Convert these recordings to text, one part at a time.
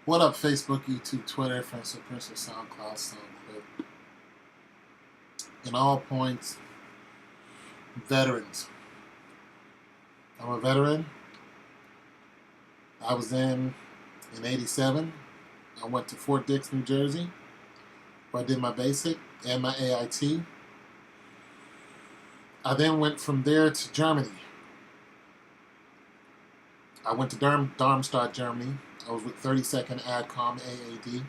What up, Facebook, YouTube, Twitter, Facebook, SoundCloud, SoundCloud. In all points, veterans. I'm a veteran. I was in '87. I went to Fort Dix, New Jersey, where I did my basic and my AIT. I then went from there to Germany. I went to Darmstadt, Germany. I was with 32nd ADCOM AAD.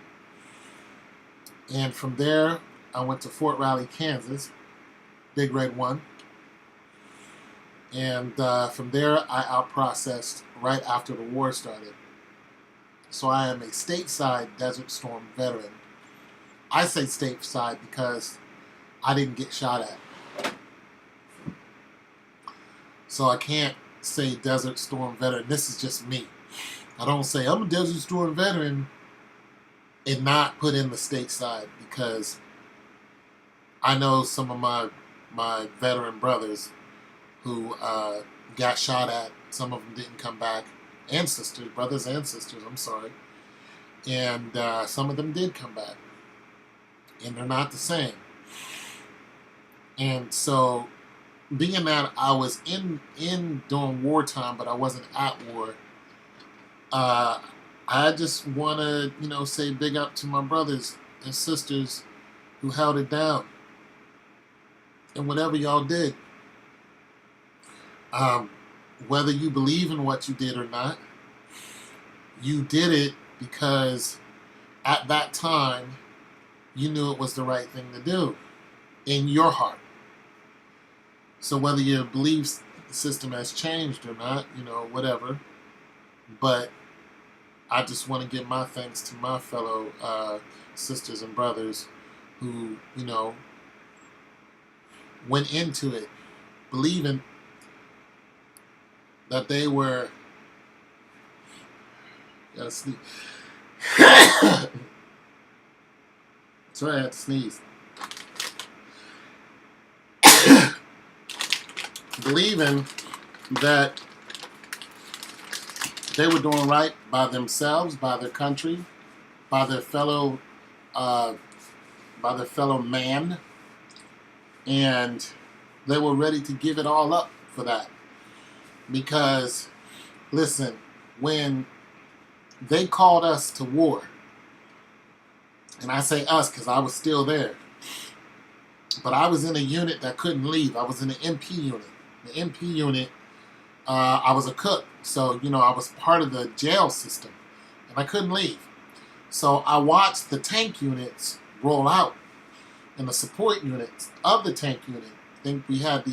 And from there, I went to Fort Riley, Kansas, Big Red 1. And from there, I out-processed right after the war started. So I am a stateside Desert Storm veteran. I say stateside because I didn't get shot at. So I can't say Desert Storm veteran. This is just me. I don't say I'm a Desert Storm veteran and not put in the stateside, because I know some of my veteran brothers who got shot at. Some of them didn't come back. And sisters, brothers and sisters, I'm sorry. And some of them did come back. And they're not the same. And so, being that I was in during wartime, but I wasn't at war, I just want to, say big up to my brothers and sisters who held it down. And whatever y'all did, whether you believe in what you did or not, you did it because at that time you knew it was the right thing to do in your heart. So whether your belief system has changed or not, whatever. But I just want to give my thanks to my fellow sisters and brothers who, went into it believing that they were... Gotta sneeze. Sorry, I had to sneeze. Believing that they were doing right by themselves, by their country, by their fellow man, and they were ready to give it all up for that. Because, listen, when they called us to war, and I say us because I was still there, but I was in a unit that couldn't leave. I was in the MP unit. The MP unit, I was a cook, so, I was part of the jail system, and I couldn't leave. So I watched the tank units roll out, and the support units of the tank unit. I think we had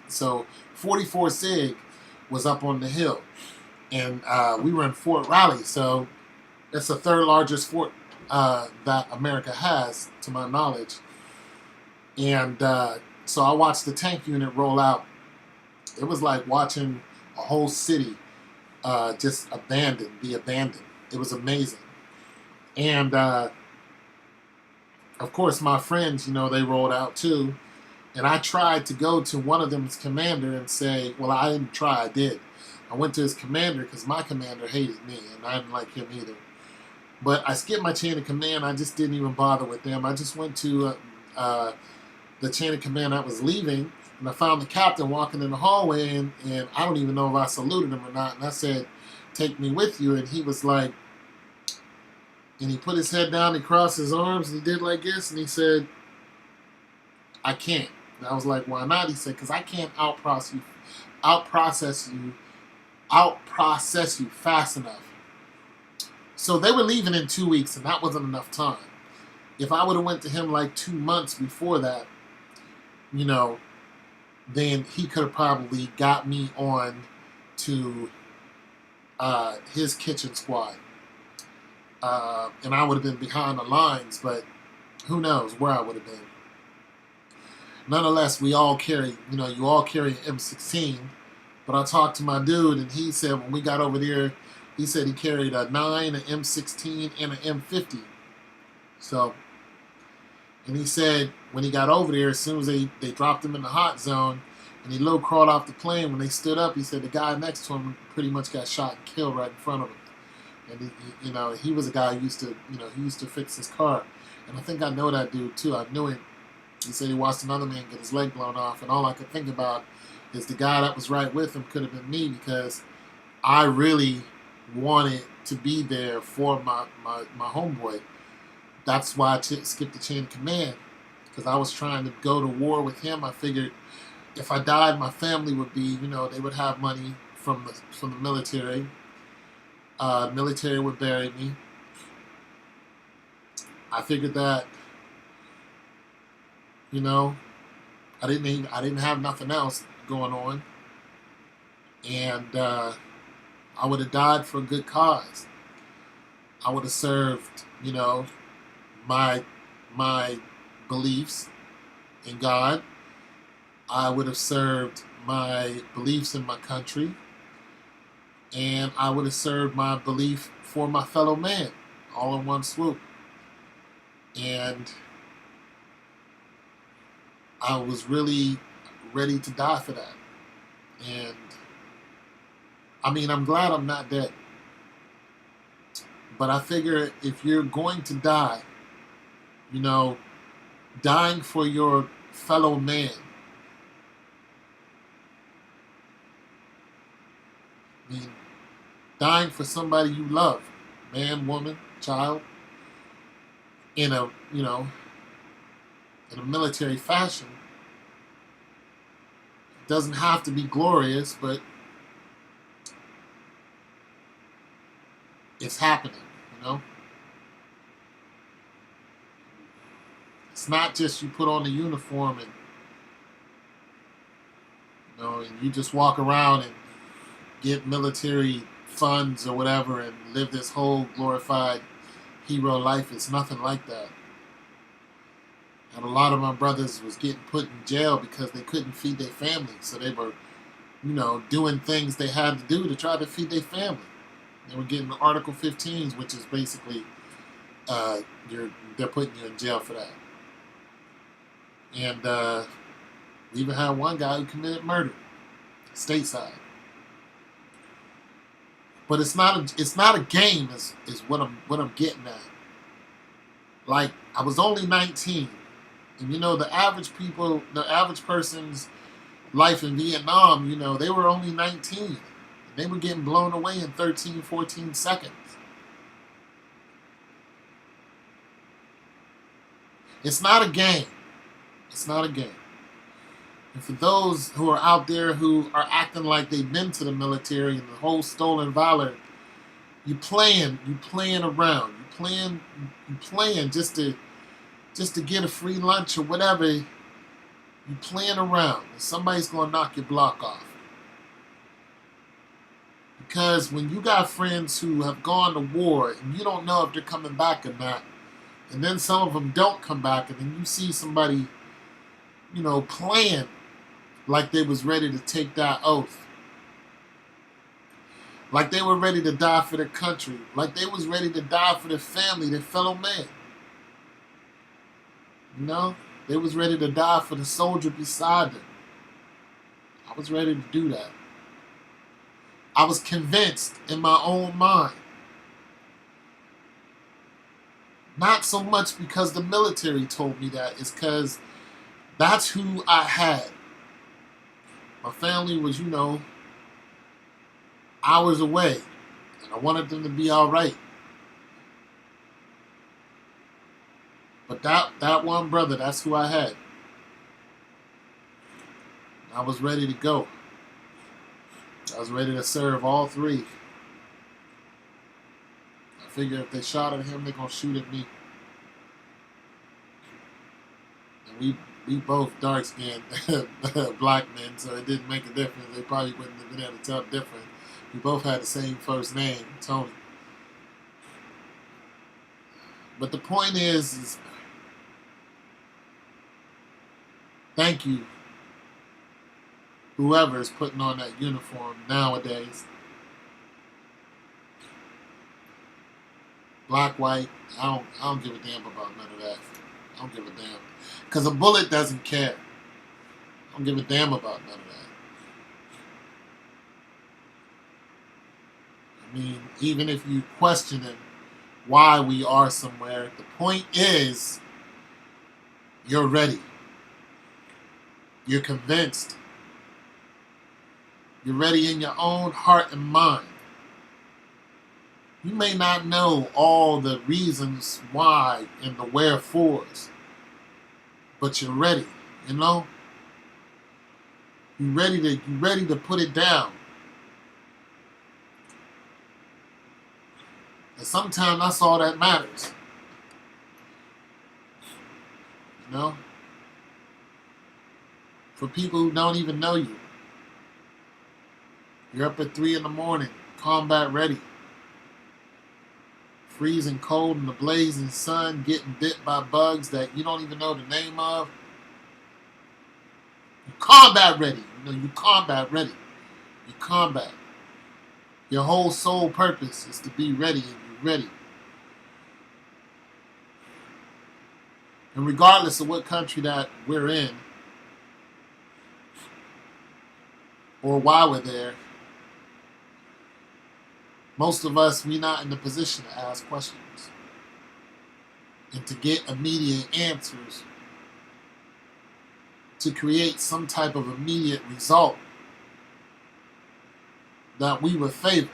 so 44 SIG was up on the hill, and we were in Fort Riley, so it's the third largest fort that America has, to my knowledge. And so I watched the tank unit roll out. It was like watching a whole city just be abandoned. It was amazing. And of course, my friends, they rolled out too. And I tried to go to one of them's commander and say, well, I didn't try, I did. I went to his commander because my commander hated me, and I didn't like him either. But I skipped my chain of command. I just didn't even bother with them. I just went to the chain of command I was leaving, and I found the captain walking in the hallway, and I don't even know if I saluted him or not. And I said, take me with you. And he was like, and he put his head down, he crossed his arms, and he did like this, and he said, I can't. And I was like, why not? He said, because I can't outprocess you fast enough. So they were leaving in 2 weeks, and that wasn't enough time. If I would have went to him like 2 months before that, then he could have probably got me on to his kitchen squad. And I would have been behind the lines, but who knows where I would have been. Nonetheless, we all carry, you all carry an M16. But I talked to my dude, and he said when we got over there, he said he carried a 9, an M16, and an M50. So, and he said when he got over there, as soon as they dropped him in the hot zone, and he low crawled off the plane, when they stood up, he said the guy next to him pretty much got shot and killed right in front of him. And he was a guy who used to, he used to fix his car, and I think I know that dude too. I knew him. He said he watched another man get his leg blown off, and all I could think about is the guy that was right with him could have been me, because I really wanted to be there for my homeboy. That's why I skipped the chain of command, because I was trying to go to war with him. I figured if I died, my family would be, they would have money from the military. Military would bury me. I figured that, I didn't have nothing else going on, and I would have died for a good cause. I would have served, my my beliefs in God. I would have served my beliefs in my country, and I would have served my belief for my fellow man, all in one swoop. And I was really ready to die for that. And I mean, I'm glad I'm not dead. But I figure if you're going to die, dying for your fellow man, I mean, dying for somebody you love, man, woman, child, in a, in a military fashion, it doesn't have to be glorious, but it's happening, It's not just you put on the uniform and, and you just walk around and get military funds or whatever and live this whole glorified hero life. It's nothing like that. And a lot of my brothers was getting put in jail because they couldn't feed their family. So they were, doing things they had to do to try to feed their family. They were getting Article 15s, which is basically they're putting you in jail for that. And we even had one guy who committed murder, stateside. But it's not a game. Is what I'm getting at. Like, I was only 19, and the average person's life in Vietnam, they were only 19. And they were getting blown away in 13, 14 seconds. It's not a game. It's not a game. And for those who are out there who are acting like they've been to the military and the whole stolen valor, you playing around. You playing just to get a free lunch or whatever. You playing around, and somebody's gonna knock your block off. Because when you got friends who have gone to war and you don't know if they're coming back or not, and then some of them don't come back, and then you see somebody, playing like they was ready to take that oath, like they were ready to die for their country, like they was ready to die for their family, their fellow man. They was ready to die for the soldier beside them. I was ready to do that. I was convinced in my own mind. Not so much because the military told me that, it's because that's who I had. My family was, hours away, and I wanted them to be all right. But that one brother, that's who I had. I was ready to go. I was ready to serve all three. I figured if they shot at him, they're going to shoot at me. And we both dark-skinned black men, so it didn't make a difference. They probably wouldn't have been able to tell the difference. We both had the same first name, Tony. But the point is thank you, whoever is putting on that uniform nowadays. Black, white, I don't give a damn about none of that. I don't give a damn. Because a bullet doesn't care. I don't give a damn about none of that. mean, even if you questioning why we are somewhere, the point is you're ready. You're convinced. You're ready in your own heart and mind. You may not know all the reasons why and the wherefores, but you're ready, you know? You're ready to put it down. And sometimes that's all that matters. You know? For people who don't even know you. You're up at 3 in the morning, combat ready. Freezing cold in the blazing sun, getting bit by bugs that you don't even know the name of. You're combat ready. You know, you combat ready. You combat. Your whole sole purpose is to be ready, and you're ready. And regardless of what country that we're in, or why we're there, most of us, we're not in the position to ask questions and to get immediate answers, to create some type of immediate result that we would favor.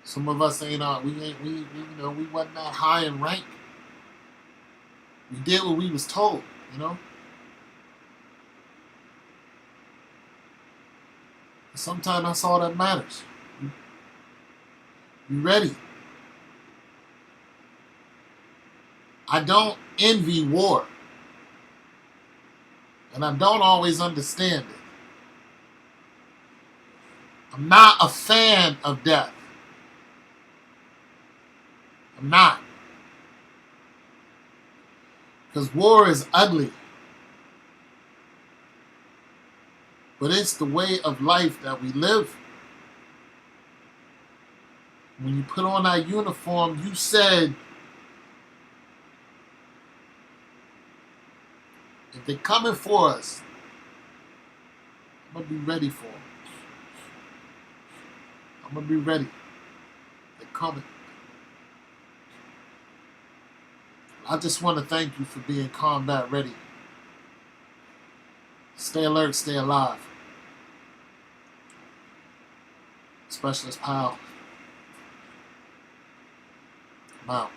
Some of us we wasn't that high in rank. We did what we was told, you know. Sometimes that's all that matters. You ready? I don't envy war. And I don't always understand it. I'm not a fan of death. I'm not. Because war is ugly. But it's the way of life that we live. When you put on that uniform, you said, if they're coming for us, I'm going to be ready for them. I'm going to be ready. They're coming. I just want to thank you for being combat ready. Stay alert, stay alive. Specialist Pal. I'm out.